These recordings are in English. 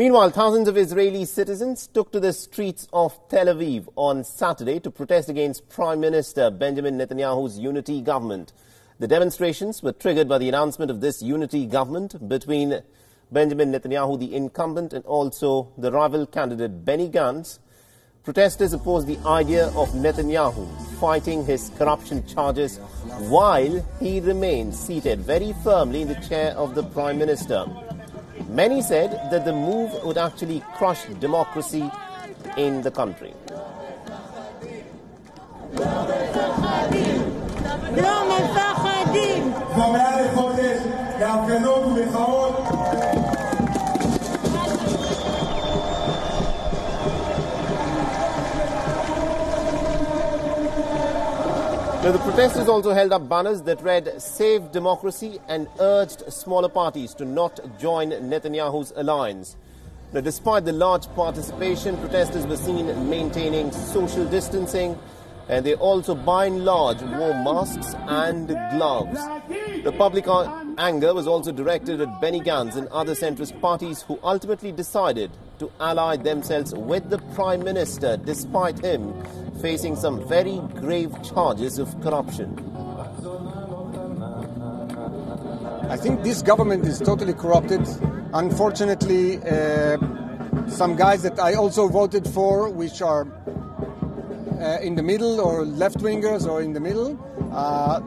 Meanwhile, thousands of Israeli citizens took to the streets of Tel Aviv on Saturday to protest against Prime Minister Benjamin Netanyahu's unity government. The demonstrations were triggered by the announcement of this unity government between Benjamin Netanyahu, the incumbent, and also the rival candidate Benny Gantz. Protesters oppose the idea of Netanyahu fighting his corruption charges while he remains seated very firmly in the chair of the Prime Minister. Many said that the move would actually crush democracy in the country. Now, the protesters also held up banners that read "Save Democracy" and urged smaller parties to not join Netanyahu's alliance. Now, despite the large participation, protesters were seen maintaining social distancing, and they also by and large wore masks and gloves. The public anger was also directed at Benny Gantz and other centrist parties who ultimately decided to ally themselves with the Prime Minister despite him facing some very grave charges of corruption. I think this government is totally corrupted. Unfortunately, some guys that I also voted for, which are in the middle or left-wingers or in the middle,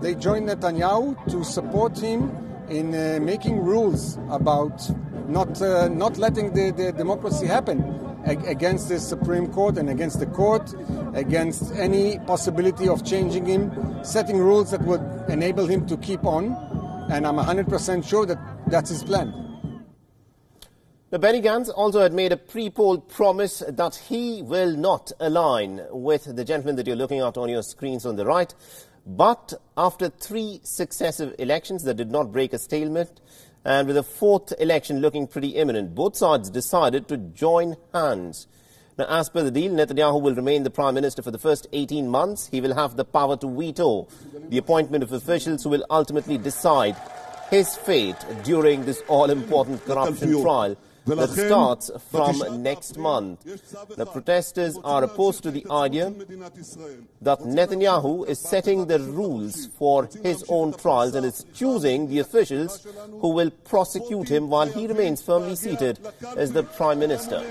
they joined Netanyahu to support him in making rules about not letting the democracy happen against the Supreme Court and against the court, against any possibility of changing him, setting rules that would enable him to keep on. And I'm 100% sure that that's his plan. Now, Benny Gantz also had made a pre-poll promise that he will not align with the gentleman that you're looking at on your screens on the right. But after 3 successive elections that did not break a stalemate, and with the 4th election looking pretty imminent, both sides decided to join hands. Now, as per the deal, Netanyahu will remain the Prime Minister for the first 18 months. He will have the power to veto the appointment of officials who will ultimately decide his fate during this all-important corruption trial that starts from next month. The protesters are opposed to the idea that Netanyahu is setting the rules for his own trials and is choosing the officials who will prosecute him while he remains firmly seated as the Prime Minister.